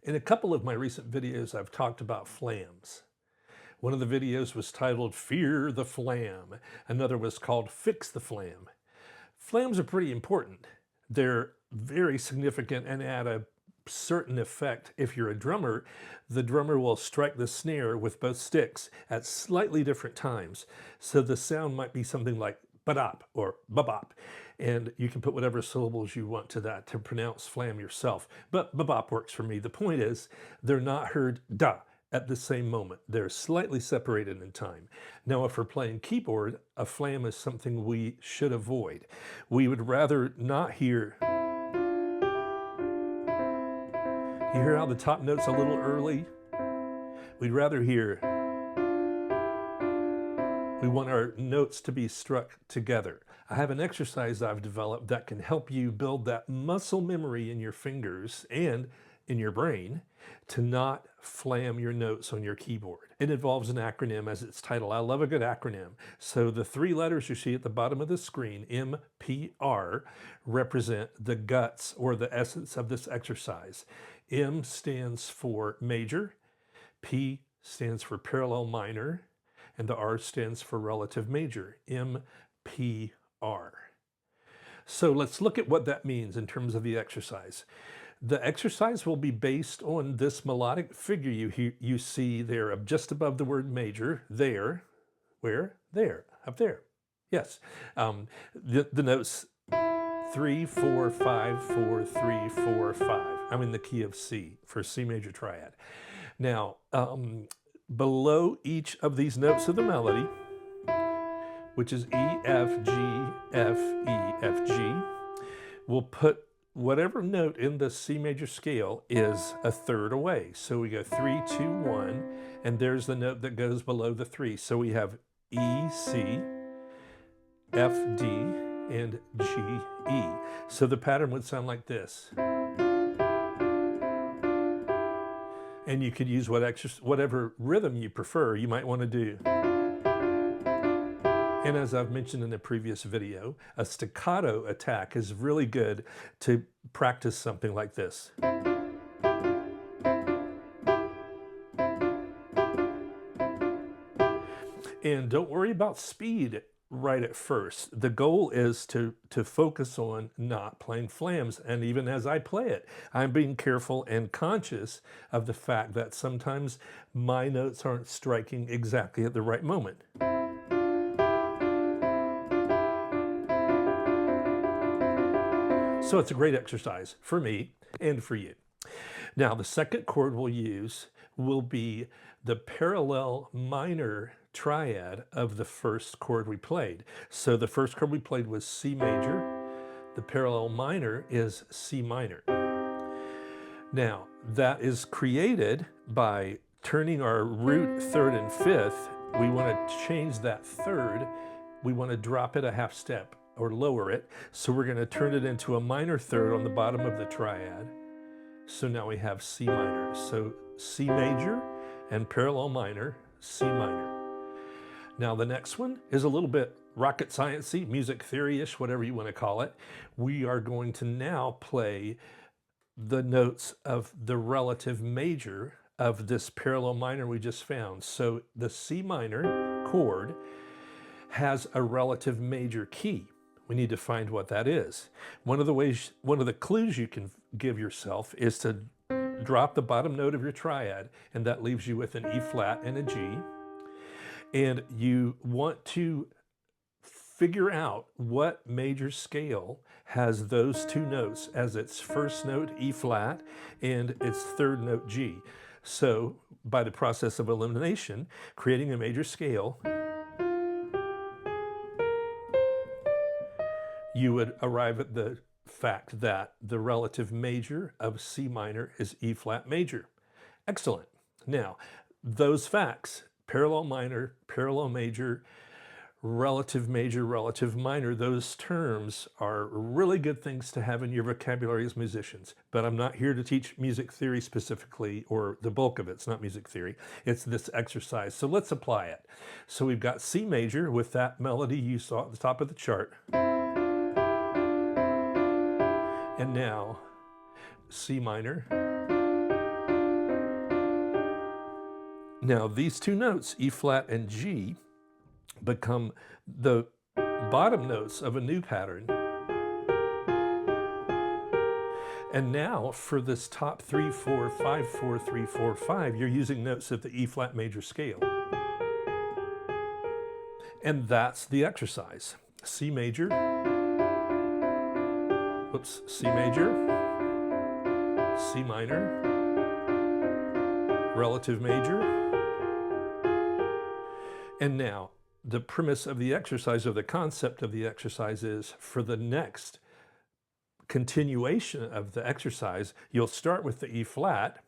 In a couple of my recent videos, I've talked about flams. One of the videos was titled Fear the Flam. Another was called Fix the Flam. Flams are pretty important. They're very significant and add a certain effect. If you're a drummer, the drummer will strike the snare with both sticks at slightly different times. So the sound might be something like ba-dop or ba-bop. And you can put whatever syllables you want to that to pronounce flam yourself. But ba-bop works for me. The point is, they're not heard da at the same moment. They're slightly separated in time. Now, if we're playing keyboard, a flam is something we should avoid. We would rather not hear. You hear how the top note's a little early? We'd rather hear. We want our notes to be struck together. I have an exercise I've developed that can help you build that muscle memory in your fingers and in your brain to not flam your notes on your keyboard. It involves an acronym as its title. I love a good acronym. So the three letters you see at the bottom of the screen, MPR, represent the guts or the essence of this exercise. M stands for major, P stands for parallel minor, and the R stands for relative major, MPR. So let's look at what that means in terms of the exercise. The exercise will be based on this melodic figure you see there just above the word major, there. Where? There, up there. Yes. The notes 3, 4, 5, 4, 3, 4, 5. I'm in the key of C for C major triad. Now, below each of these notes of the melody, which is E, F, G, F, E, F, G, we'll put whatever note in the C major scale is a third away. So we go 3, 2, 1, and there's the note that goes below the 3. So we have E, C, F, D, and G, E. So the pattern would sound like this. And you could use whatever rhythm you prefer, you might want to do. And as I've mentioned in a previous video, a staccato attack is really good to practice something like this. And don't worry about speed right at first. The goal is to focus on not playing flams. And even as I play it, I'm being careful and conscious of the fact that sometimes my notes aren't striking exactly at the right moment. So it's a great exercise for me and for you. Now, the second chord we'll use will be the parallel minor triad of the first chord we played. So the first chord we played was C major. The parallel minor is C minor. Now, that is created by turning our root third and fifth. We want to change that third. We want to drop it a half step or lower it. So we're going to turn it into a minor third on the bottom of the triad. So now we have C minor. So C major and parallel minor, C minor. Now the next one is a little bit rocket science-y, music theory-ish, whatever you want to call it. We are going to now play the notes of the relative major of this parallel minor we just found. So the C minor chord has a relative major key. We need to find what that is. One of the clues you can give yourself is to drop the bottom note of your triad, and that leaves you with an E flat and a G. And you want to figure out what major scale has those two notes as its first note, E flat, and its third note, G. So by the process of elimination, creating a major scale, you would arrive at the fact that the relative major of C minor is E flat major. Excellent. Now, those facts, parallel minor, parallel major, relative minor, those terms are really good things to have in your vocabulary as musicians. But I'm not here to teach music theory specifically, or the bulk of it's not music theory. It's this exercise. So let's apply it. So we've got C major with that melody you saw at the top of the chart. And now C minor, Now, these two notes, E flat and G, become the bottom notes of a new pattern. And now for this top 3, 4, 5, 4, 3, 4, 5, you're using notes of the E flat major scale. And that's the exercise. C major, whoops, C major, C minor, relative major. And now the premise of the exercise, or the concept of the exercise, is for the next continuation of the exercise, you'll start with the E flat,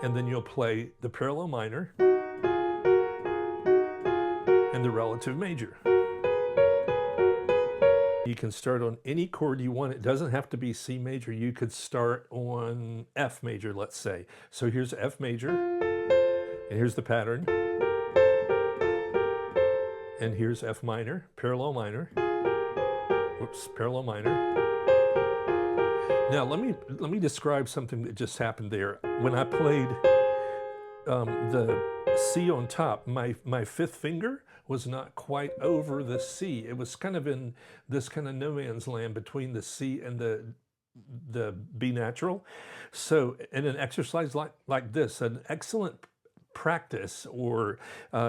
and then you'll play the parallel minor and the relative major. You can start on any chord you want. It doesn't have to be C major. You could start on F major, let's say. So here's F major, and here's the pattern, and here's F minor, parallel minor, whoops, parallel minor. Now let me describe something that just happened there. When I played the C on top, my fifth finger was not quite over the C. It was kind of in this kind of no man's land between the C and the B natural. So in an exercise like this, an excellent practice or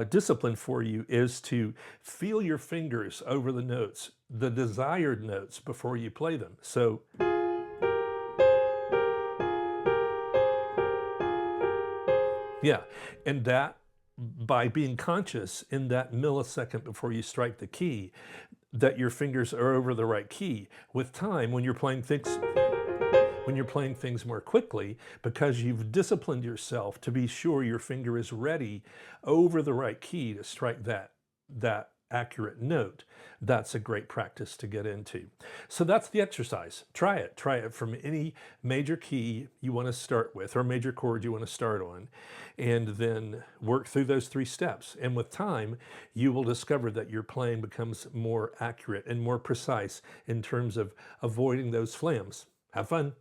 discipline for you is to feel your fingers over the notes, the desired notes, before you play them. So yeah, and that, by being conscious in that millisecond before you strike the key, that your fingers are over the right key. With time, when you're playing things more quickly, because you've disciplined yourself to be sure your finger is ready over the right key to strike that accurate note, that's a great practice to get into. So that's the exercise. Try it. Try it from any major key you want to start with, or major chord you want to start on, and then work through those 3 steps. And with time, you will discover that your playing becomes more accurate and more precise in terms of avoiding those flams. Have fun.